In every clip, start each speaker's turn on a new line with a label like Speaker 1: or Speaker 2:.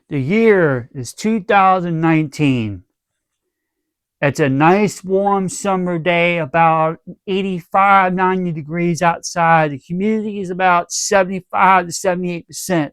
Speaker 1: The year is 2019. It's a nice warm summer day, about 85, 90 degrees outside. The humidity is about 75 to 78%.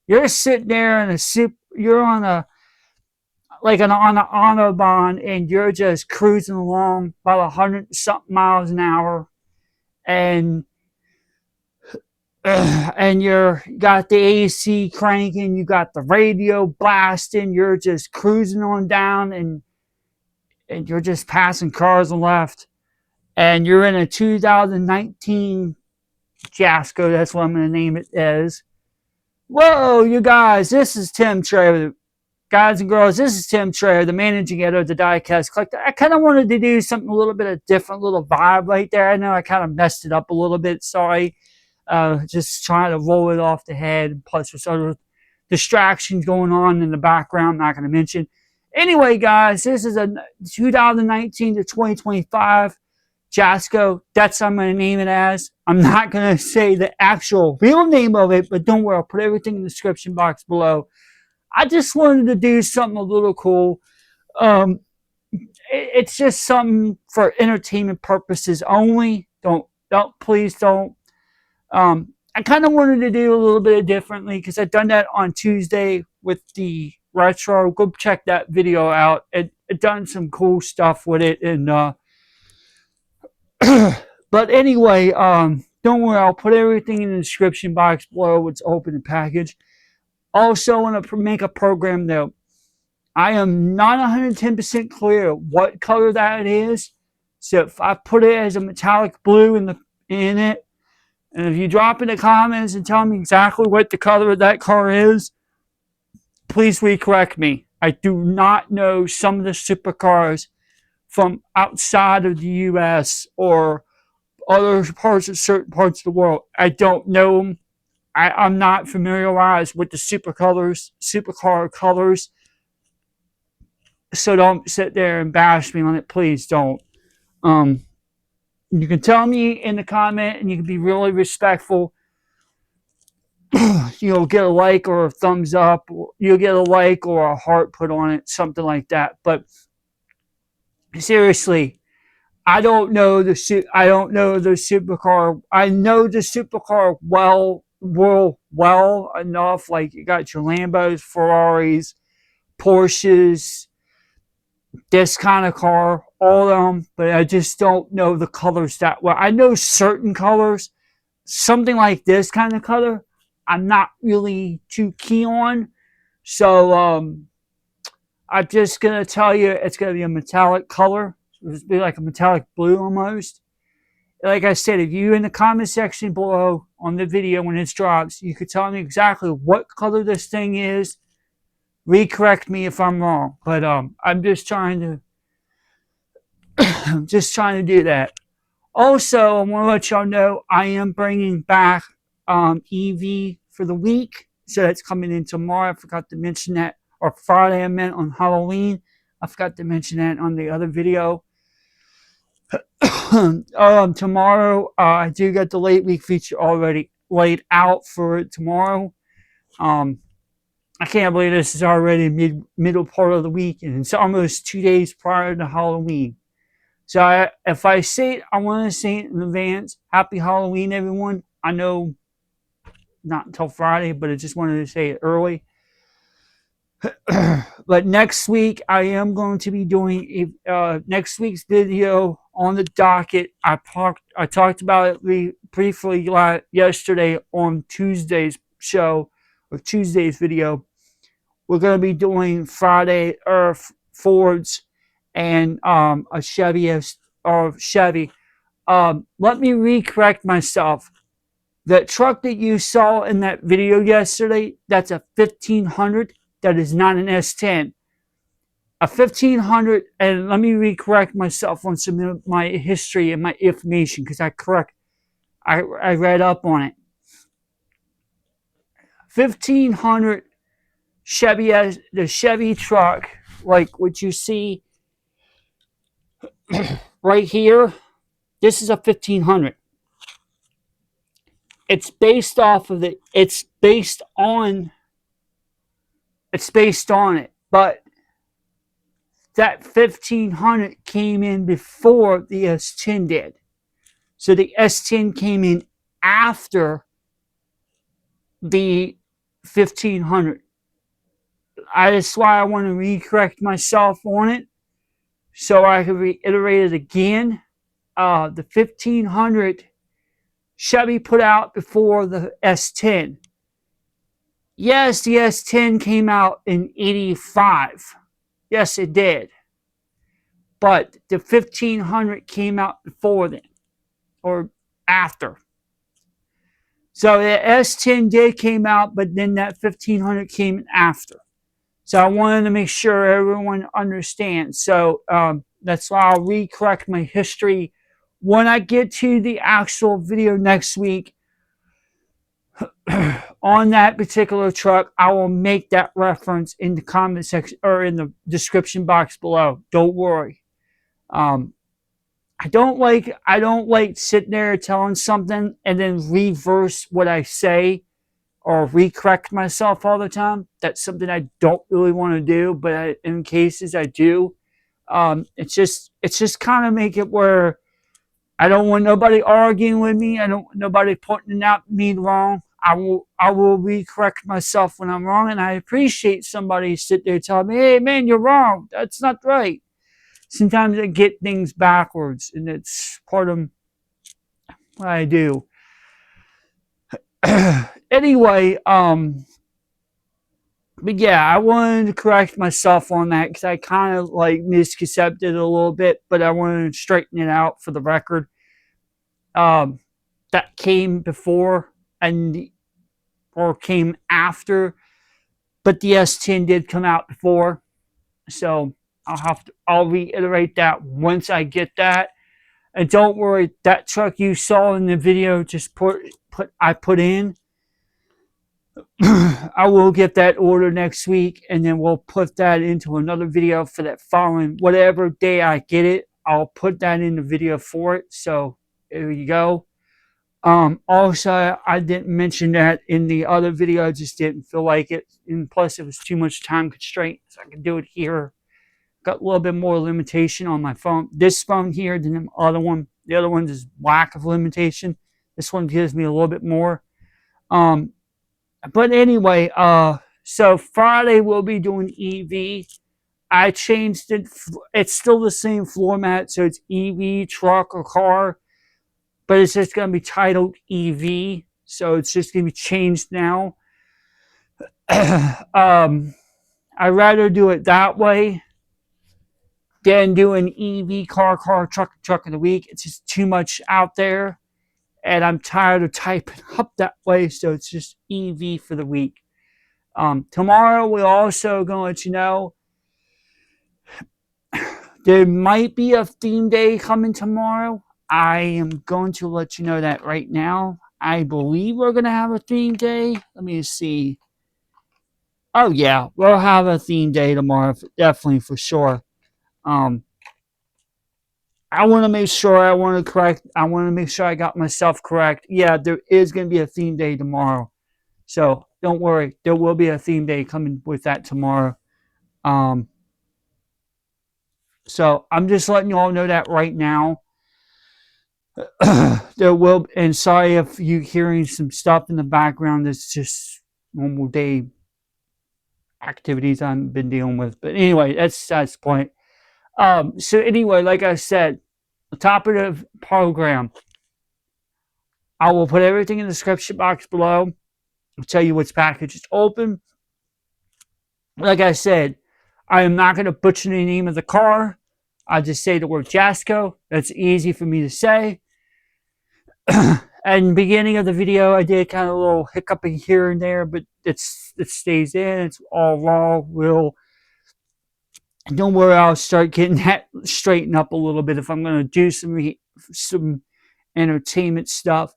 Speaker 1: You're sitting there in a you're on a on an autobahn, and you're just cruising along about 100 something miles an hour, and and you're got the AC cranking, you got the radio blasting, you're just cruising on down, and you're just passing cars on left, and you're in a 2019 Jesko. That's what I'm going to name it as. Whoa, you guys! This is Tim Traver, guys and girls. This is Tim Traver, the managing editor of the Diecast Collector. I kind of wanted to do something a little bit of different, little vibe right there. I know I kind of messed it up a little bit. Sorry. Just trying to roll it off the head. Plus, there's other distractions going on in the background. I'm not going to mention. Anyway, guys, this is a 2019 to 2025 Jesko. That's what I'm going to name it as. I'm not going to say the actual real name of it, but don't worry. I'll put everything in the description box below. I just wanted to do something a little cool. It's just something for entertainment purposes only. Please don't. I kind of wanted to do a little bit differently because I've done that on Tuesday with the retro. Go check that video out. It done some cool stuff with it, and but anyway, don't worry. I'll put everything in the description box below. It's open and packaged. Also, want to make a program though. I am not 110% clear what color that is. So if I put it as a metallic blue in it, and if you drop in the comments and tell me exactly what the color of that car is, please recorrect me. I do not know some of the supercars from outside of the U.S. or other certain parts of the world. I don't know them. I'm not familiarized with the supercar colors. So don't sit there and bash me on it. Please don't. You can tell me in the comment, and you can be really respectful. You'll get a like or a thumbs up, or you'll get a like or a heart put on it, something like that. But seriously, I don't know the supercar. I know the supercar well enough. Like, you got your Lambos, Ferraris, Porsches, this kind of car, all of them, but I just don't know the colors that well. I know certain colors, something like this kind of color, I'm not really too keen on. So I'm just gonna tell you it's gonna be a metallic color. It's be like a metallic blue almost. Like I said, if you in the comment section below on the video when it drops, you could tell me exactly what color this thing is. Recorrect me if I'm wrong, but I'm just trying to do that. Also, I want to let y'all know I am bringing back EV for the week, so that's coming in tomorrow. I forgot to mention that, or Friday I meant, on Halloween. I forgot to mention that on the other video. Tomorrow, I do get the late week feature already laid out for tomorrow. I can't believe this is already middle part of the week, and it's almost 2 days prior to Halloween. So if I say it, I want to say it in advance. Happy Halloween, everyone. I know not until Friday, but I just wanted to say it early. But next week, I am going to be doing next week's video on the docket. I talked about it briefly yesterday on Tuesday's show, or Tuesday's video. We're going to be doing Friday Fords and a Chevy. Let me recorrect myself. That truck that you saw in that video yesterday, that's a 1500. That is not an S10. A 1500, and let me recorrect myself on some of my history and my information, because I read up on it. 1500 Chevy, the Chevy truck, like what you see right here. This is a 1500. It's based on It's based on it. But that 1500 came in before the S10 did. So the S10 came in after the 1500. That's why I want to recorrect myself on it so I can reiterate it again. The 1500 Chevy put out before the S10. Yes, the S10 came out in 85. Yes, it did. But the 1500 came out before then or after. So the S10 did came out, but then that 1500 came after. So I wanted to make sure everyone understands. So that's why I'll recorrect my history. When I get to the actual video next week on that particular truck, I will make that reference in the comment section or in the description box below. Don't worry. I don't like sitting there telling something and then reverse what I say or recorrect myself all the time. That's something I don't really want to do, but in cases I do. It's just kind of make it where I don't want nobody arguing with me. I don't want nobody pointing out me wrong. I will recorrect myself when I'm wrong, and I appreciate somebody sit there telling me, "Hey, man, you're wrong. That's not right." Sometimes I get things backwards, and it's part of what I do. Anyway, but yeah, I wanted to correct myself on that because I kind of like misconcepted it a little bit, but I wanted to straighten it out for the record. That came before and or came after, but the S10 did come out before, so I'll reiterate that once I get that. And don't worry, that truck you saw in the video just I put in. I will get that order next week, and then we'll put that into another video for that following whatever day I get it. I'll put that in the video for it. So there you go. Also, I didn't mention that in the other video. I just didn't feel like it, and plus it was too much time constraint, so I can do it here. Got a little bit more limitation on my phone. This phone here than the other one. The other one is lack of limitation. This one gives me a little bit more. But anyway, so Friday we'll be doing EV. I changed it. It's still the same floor mat, so it's EV, truck, or car, but it's just going to be titled EV. So it's just going to be changed now. I'd rather do it that way than do an EV, car, truck of the week. It's just too much out there, and I'm tired of typing up that way, so it's just EV for the week. Tomorrow we're also going to let you know there might be a theme day coming tomorrow. I am going to let you know that right now. I believe we're going to have a theme day. Let me see. Oh yeah, we'll have a theme day tomorrow, definitely for sure. I want to make sure I want to make sure I got myself correct. Yeah, there is going to be a theme day tomorrow. So don't worry, there will be a theme day coming with that tomorrow. So I'm just letting you all know that right now. There will, and sorry if you hearing some stuff in the background. It's just normal day activities I've been dealing with. But anyway, that's the point. So anyway, like I said, the top of the program, I will put everything in the description box below. I'll tell you which package is open. Like I said, I am not going to butcher the name of the car. I just say the word Jesko. That's easy for me to say. And beginning of the video, I did kind of a little hiccuping here and there, but it stays in. It's all raw. Don't worry, I'll start getting that straightened up a little bit if I'm going to do some entertainment stuff.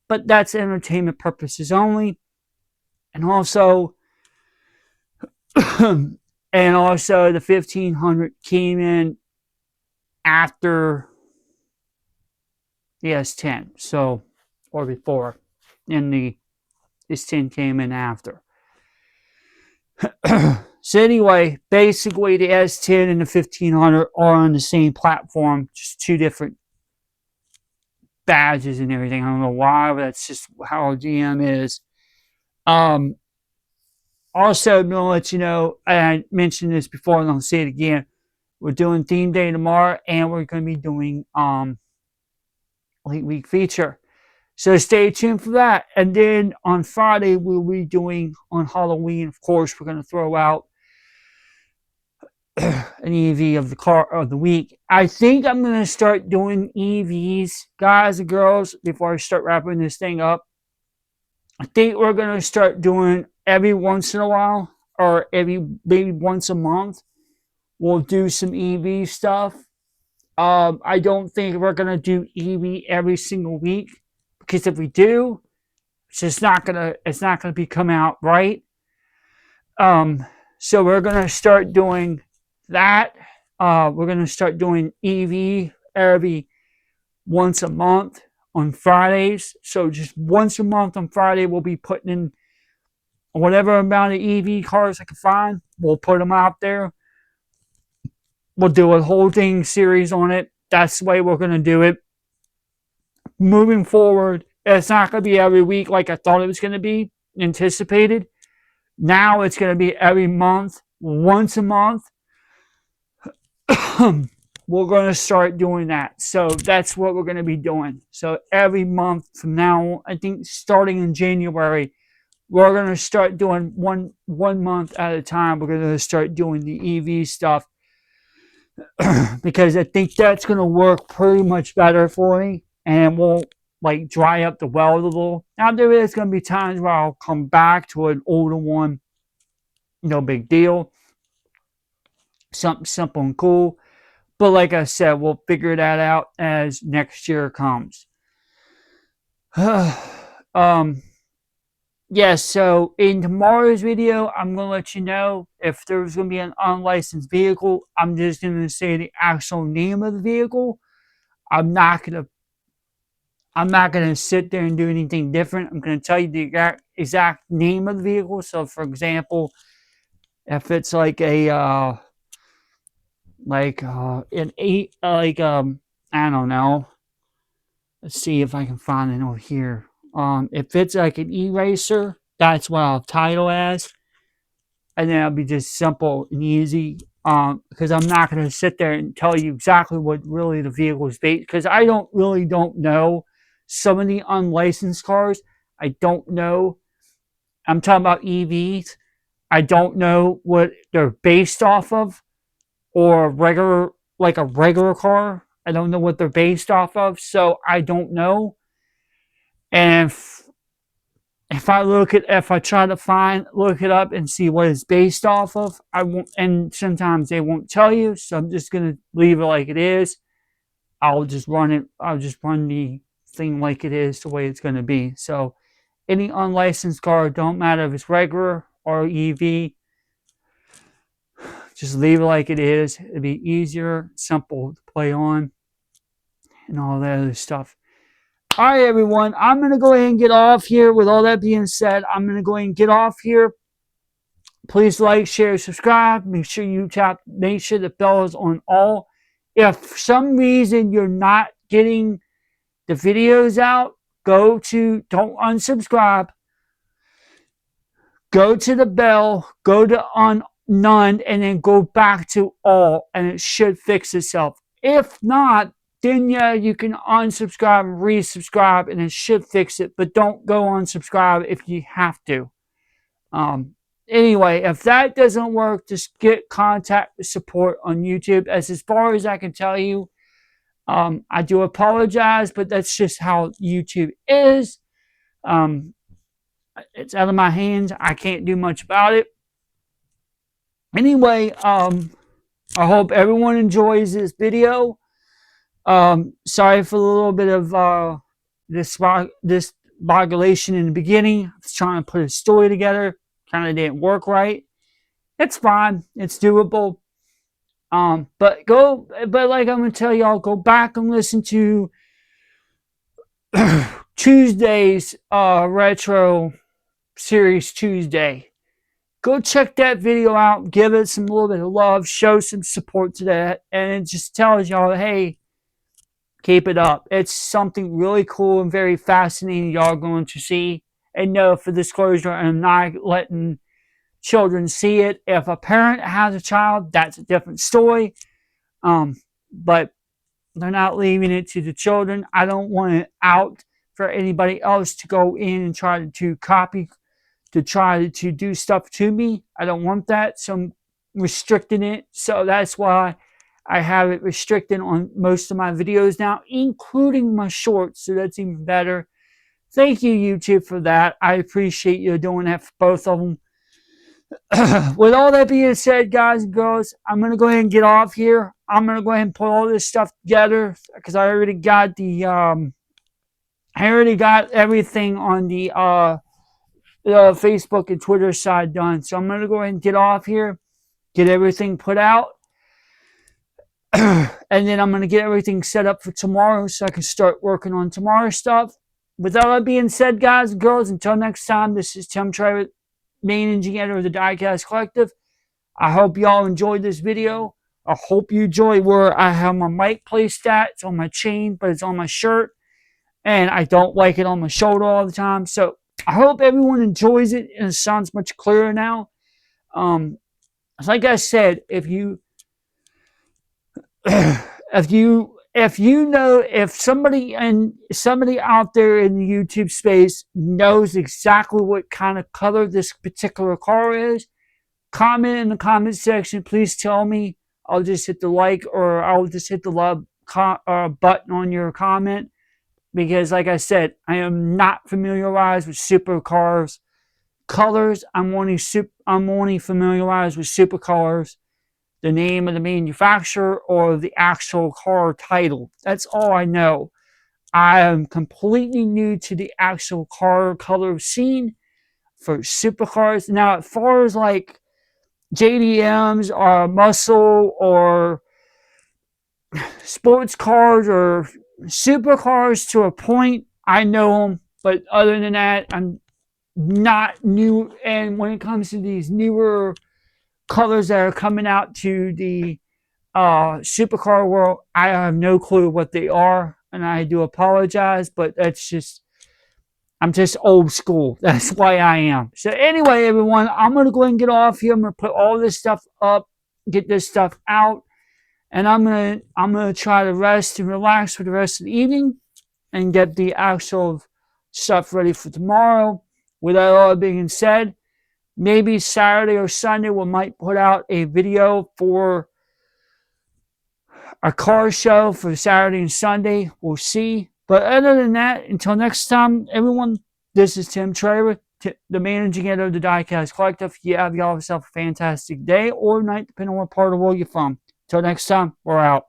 Speaker 1: But that's entertainment purposes only. And also, the 1500 came in after the S10, so or before, and the S10 came in after. So anyway, basically the S10 and the 1500 are on the same platform, just two different badges and everything. I don't know why, but that's just how GM is. Um, Also, I'm gonna let you know, I mentioned this before and I'll say it again. We're doing theme day tomorrow, and we're gonna be doing late week feature. So stay tuned for that. And then on Friday, we'll be doing on Halloween. Of course, we're gonna throw out an EV of the car of the week. I think I'm gonna start doing EVs, guys and girls, before I start wrapping this thing up. I think we're gonna start doing every once in a while, or maybe once a month. We'll do some EV stuff. I don't think we're gonna do EV every single week, because if we do, it's not gonna be come out right. So we're gonna start doing that. We're gonna start doing EV every once a month on Fridays. So just once a month on Friday, we'll be putting in whatever amount of EV cars I can find. We'll put them out there. We'll do a whole thing series on it. That's the way we're gonna do it. Moving forward, it's not gonna be every week like I thought it was gonna be anticipated. Now it's gonna be every month, once a month. We're going to start doing that. So that's what we're going to be doing. So every month from now on, I think starting in January, we're going to start doing one month at a time. We're going to start doing the EV stuff because I think that's going to work pretty much better for me, and won't like dry up the well a little. Now there is going to be times where I'll come back to an older one. No big deal. Something simple and cool. But like I said, we'll figure that out as next year comes. Yeah, so in tomorrow's video, I'm going to let you know if there's going to be an unlicensed vehicle. I'm just going to say the actual name of the vehicle. I'm not going to sit there and do anything different. I'm going to tell you the exact name of the vehicle. So for example, if it's like a an eight, I don't know. Let's see if I can find it over here. If it's like an eraser, that's what I'll title as, and then it'll be just simple and easy. Because I'm not going to sit there and tell you exactly what really the vehicle is based, because I don't know some of the unlicensed cars. I don't know. I'm talking about EVs. I don't know what they're based off of, or like a regular car. I don't know what they're based off of, so I don't know. And if I try to look it up and see what it's based off of, I won't. And sometimes they won't tell you, so I'm just gonna leave it like it is. I'll just run the thing like it is, the way it's gonna be. So any unlicensed car, don't matter if it's regular or EV, just leave it like it is. It'd be easier, simple to play on, and all that other stuff. All right, everyone. I'm going to go ahead and get off here. With all that being said, I'm going to go ahead and get off here. Please like, share, subscribe. Make sure the bell is on all. If for some reason you're not getting the videos out, don't unsubscribe. Go to the bell, go to on none, and then go back to all, and it should fix itself. If not, then yeah, you can unsubscribe and resubscribe, and it should fix it. But don't go unsubscribe if you have to. Anyway, if that doesn't work, just get contact support on YouTube. As far as I can tell you, I do apologize, but that's just how YouTube is. It's out of my hands. I can't do much about it. Anyway, I hope everyone enjoys this video. Sorry for a little bit of this bogulation in the beginning. I was trying to put a story together. Kind of didn't work right. It's fine. It's doable. But like I'm gonna tell y'all, go back and listen to Tuesday's retro series Tuesday, go check that video out, give it some little bit of love, show some support to that, and it just tells y'all, hey, keep it up. It's something really cool and very fascinating y'all going to see. And no, for disclosure, I'm not letting children see it. If a parent has a child, that's a different story. But they're not leaving it to the children. I don't want it out for anybody else to go in and try to copy, to try to do stuff to me. I don't want that, so I'm restricting it. So that's why I have it restricted on most of my videos now, including my shorts, so that's even better. Thank you, YouTube, for that. I appreciate you doing that for both of them. With all that being said, guys and girls, I'm going to go ahead and get off here. I'm going to go ahead and put all this stuff together because I already got the, I already got everything on the Facebook and Twitter side done. So I'm going to go ahead and get off here, get everything put out. And then I'm going to get everything set up for tomorrow so I can start working on tomorrow's stuff. With all that being said, guys and girls, until next time, this is Tim Travis, main engineer of the Diecast Collective. I hope y'all enjoyed this video. I hope you enjoy where I have my mic placed at. It's on my chain, but it's on my shirt. And I don't like it on my shoulder all the time. So I hope everyone enjoys it and it sounds much clearer now. Like I said, if somebody out there in the YouTube space knows exactly what kind of color this particular car is, comment in the comment section. Please tell me. I'll just hit the like, or I'll just hit the love button on your comment, because like I said, I am not familiarized with supercars colors. I'm only familiarized with supercars, the name of the manufacturer, or the actual car title. That's all I know. I am completely new to the actual car color scene for supercars. Now, as far as like JDMs or muscle or sports cars or supercars, to a point, I know them. But other than that, I'm not new. And when it comes to these newer colors that are coming out to the supercar world, I have no clue what they are, and I do apologize, but I'm just old school. That's why I am. So anyway, everyone, I'm going to go ahead and get off here. I'm going to put all this stuff up, get this stuff out, and I'm going to try to rest and relax for the rest of the evening and get the actual stuff ready for tomorrow. With that all being said, maybe Saturday or Sunday we might put out a video for a car show for Saturday and Sunday. We'll see. But other than that, until next time, everyone, this is Tim Traver, the managing editor of the Diecast Collective. You have yourself a fantastic day or night, depending on what part of the world you're from. Until next time, we're out.